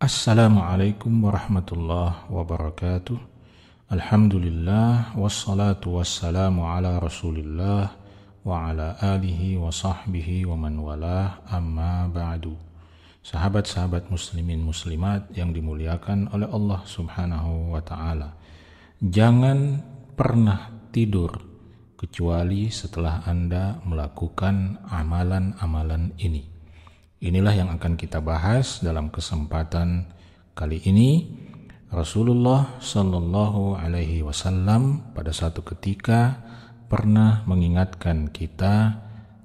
Assalamualaikum warahmatullahi wabarakatuh. Alhamdulillah wassalatu wassalamu ala Rasulillah wa ala alihi wa sahbihi wa man walah, amma ba'du. Sahabat-sahabat muslimin muslimat yang dimuliakan oleh Allah Subhanahu wa taala. Jangan pernah tidur kecuali setelah Anda melakukan amalan-amalan ini. Inilah yang akan kita bahas dalam kesempatan kali ini. Rasulullah Shallallahu Alaihi Wasallam pada suatu ketika pernah mengingatkan kita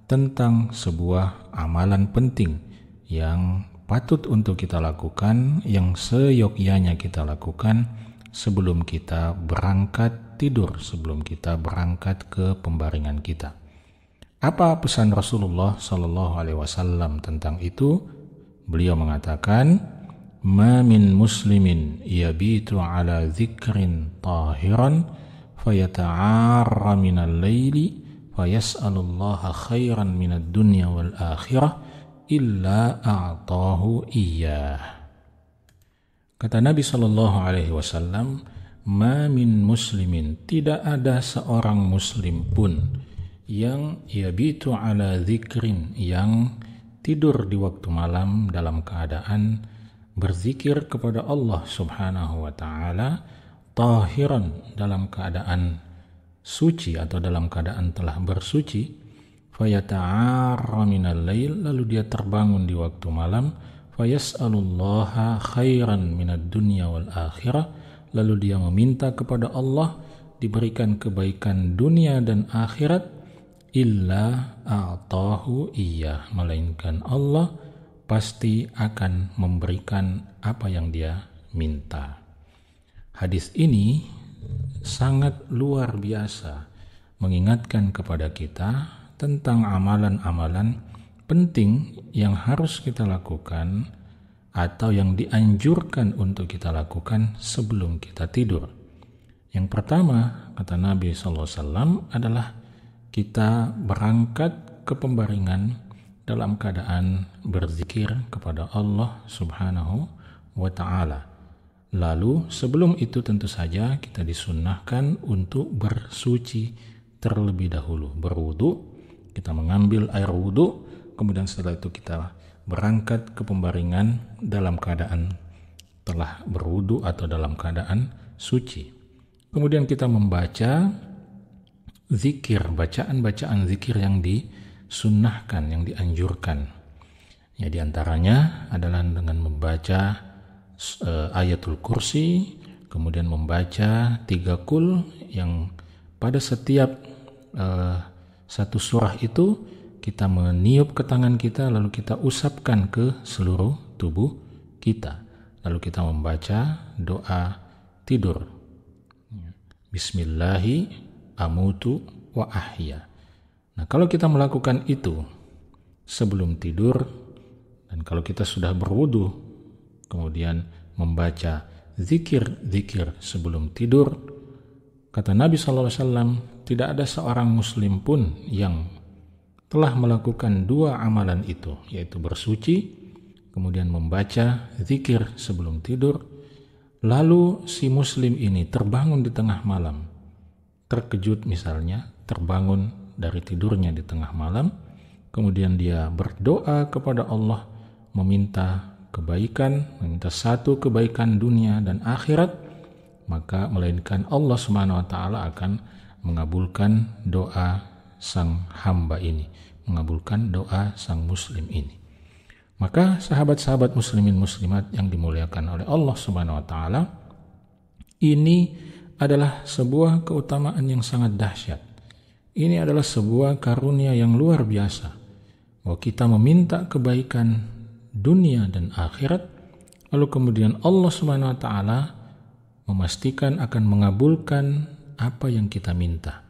tentang sebuah amalan penting yang patut untuk kita lakukan, yang seyogyanya kita lakukan sebelum kita berangkat tidur, sebelum kita berangkat ke pembaringan kita. Apa pesan Rasulullah Sallallahu Alaihi Wasallam tentang itu? Beliau mengatakan, "Ma min muslimin yabitu ala dzikrin tahiran fayata'arra minal laili fayas'alullaha khairan minad dunya wal akhirah illa a'tahu iyyah." Kata Nabi Sallallahu Alaihi Wasallam, "Ma min muslimin," tidak ada seorang muslim pun yang yabitu ala dzikrin, yang tidur di waktu malam dalam keadaan berzikir kepada Allah Subhanahu wa taala, tahiran, dalam keadaan suci atau dalam keadaan telah bersuci, fayata'arra minal lail, lalu dia terbangun di waktu malam, fayas'alullaha khairan minad dunya wal akhirah, lalu dia meminta kepada Allah diberikan kebaikan dunia dan akhirat, illa a'tahu iyyah, melainkan Allah pasti akan memberikan apa yang dia minta. Hadis ini sangat luar biasa mengingatkan kepada kita tentang amalan-amalan penting yang harus kita lakukan atau yang dianjurkan untuk kita lakukan sebelum kita tidur. Yang pertama, kata Nabi SAW, adalah kita berangkat ke pembaringan dalam keadaan berzikir kepada Allah Subhanahu wa ta'ala. Lalu sebelum itu tentu saja kita disunnahkan untuk bersuci terlebih dahulu, berwudu. Kita mengambil air wudu, kemudian setelah itu kita berangkat ke pembaringan dalam keadaan telah berwudu atau dalam keadaan suci. Kemudian kita membaca zikir, bacaan-bacaan zikir yang disunnahkan, yang dianjurkan. Ya, diantaranya adalah dengan membaca ayatul kursi, kemudian membaca 3 qul yang pada setiap satu surah itu kita meniup ke tangan kita, lalu kita usapkan ke seluruh tubuh kita. Lalu kita membaca doa tidur. Bismillahi amutu wa ahya. Nah, kalau kita melakukan itu sebelum tidur, dan kalau kita sudah berwudu kemudian membaca zikir-zikir sebelum tidur, kata Nabi SAW, tidak ada seorang muslim pun yang telah melakukan 2 amalan itu, yaitu bersuci kemudian membaca zikir sebelum tidur, lalu si muslim ini terbangun di tengah malam, terkejut misalnya, terbangun dari tidurnya di tengah malam, kemudian dia berdoa kepada Allah, meminta kebaikan, meminta satu kebaikan dunia dan akhirat, maka melainkan Allah Subhanahu wa taala akan mengabulkan doa sang hamba ini, mengabulkan doa sang muslim ini. Maka sahabat-sahabat muslimin muslimat yang dimuliakan oleh Allah Subhanahu wa taala, ini adalah sebuah keutamaan yang sangat dahsyat. Ini adalah sebuah karunia yang luar biasa, bahwa kita meminta kebaikan dunia dan akhirat, lalu kemudian Allah Subhanahu wa taala memastikan akan mengabulkan apa yang kita minta.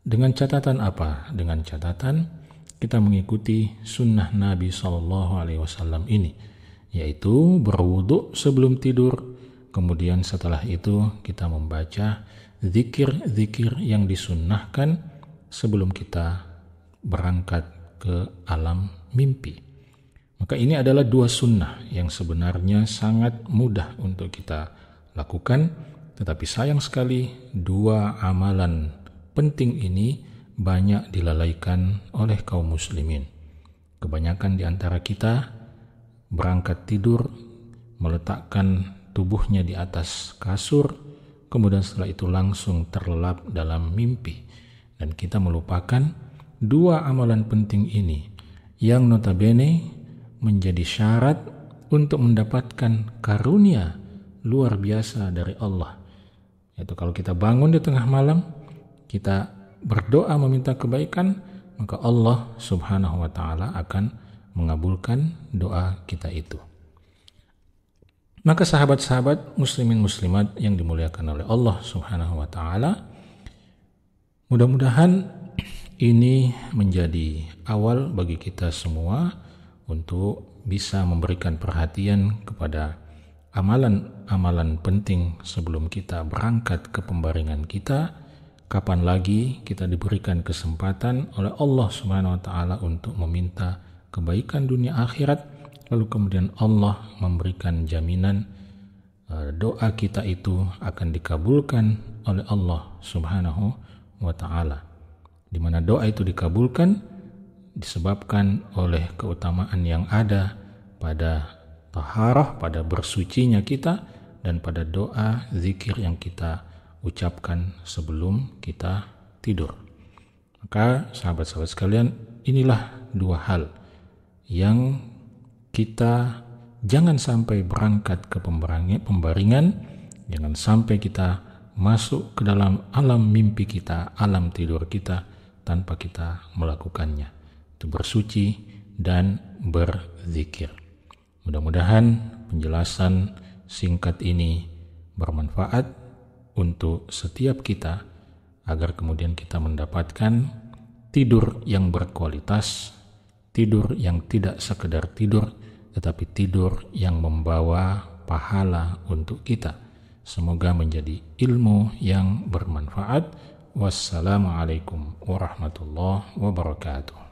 Dengan catatan apa? Dengan catatan kita mengikuti sunnah Nabi SAW ini, yaitu berwudu sebelum tidur. Kemudian setelah itu kita membaca zikir-zikir yang disunnahkan sebelum kita berangkat ke alam mimpi. Maka ini adalah dua sunnah yang sebenarnya sangat mudah untuk kita lakukan, tetapi sayang sekali dua amalan penting ini banyak dilalaikan oleh kaum muslimin. Kebanyakan di antara kita berangkat tidur, meletakkan tubuhnya di atas kasur, kemudian setelah itu langsung terlelap dalam mimpi. Dan kita melupakan dua amalan penting ini yang notabene menjadi syarat untuk mendapatkan karunia luar biasa dari Allah. Yaitu kalau kita bangun di tengah malam, kita berdoa meminta kebaikan, maka Allah Subhanahu wa ta'ala akan mengabulkan doa kita itu. Maka sahabat-sahabat muslimin muslimat yang dimuliakan oleh Allah Subhanahu wa ta'ala, mudah-mudahan ini menjadi awal bagi kita semua untuk bisa memberikan perhatian kepada amalan-amalan penting sebelum kita berangkat ke pembaringan kita. Kapan lagi kita diberikan kesempatan oleh Allah Subhanahu wa ta'ala untuk meminta kebaikan dunia akhirat, lalu kemudian Allah memberikan jaminan doa kita itu akan dikabulkan oleh Allah Subhanahu wa ta'ala. Di mana doa itu dikabulkan disebabkan oleh keutamaan yang ada pada taharah, pada bersucinya kita, dan pada doa zikir yang kita ucapkan sebelum kita tidur. Maka sahabat-sahabat sekalian, inilah dua hal yang kita jangan sampai berangkat ke pembaringan, jangan sampai kita masuk ke dalam alam mimpi kita, alam tidur kita tanpa kita melakukannya. Itu bersuci dan berzikir. Mudah-mudahan penjelasan singkat ini bermanfaat untuk setiap kita agar kemudian kita mendapatkan tidur yang berkualitas, tidur yang tidak sekedar tidur, tetapi tidur yang membawa pahala untuk kita. Semoga menjadi ilmu yang bermanfaat. Wassalamualaikum warahmatullahi wabarakatuh.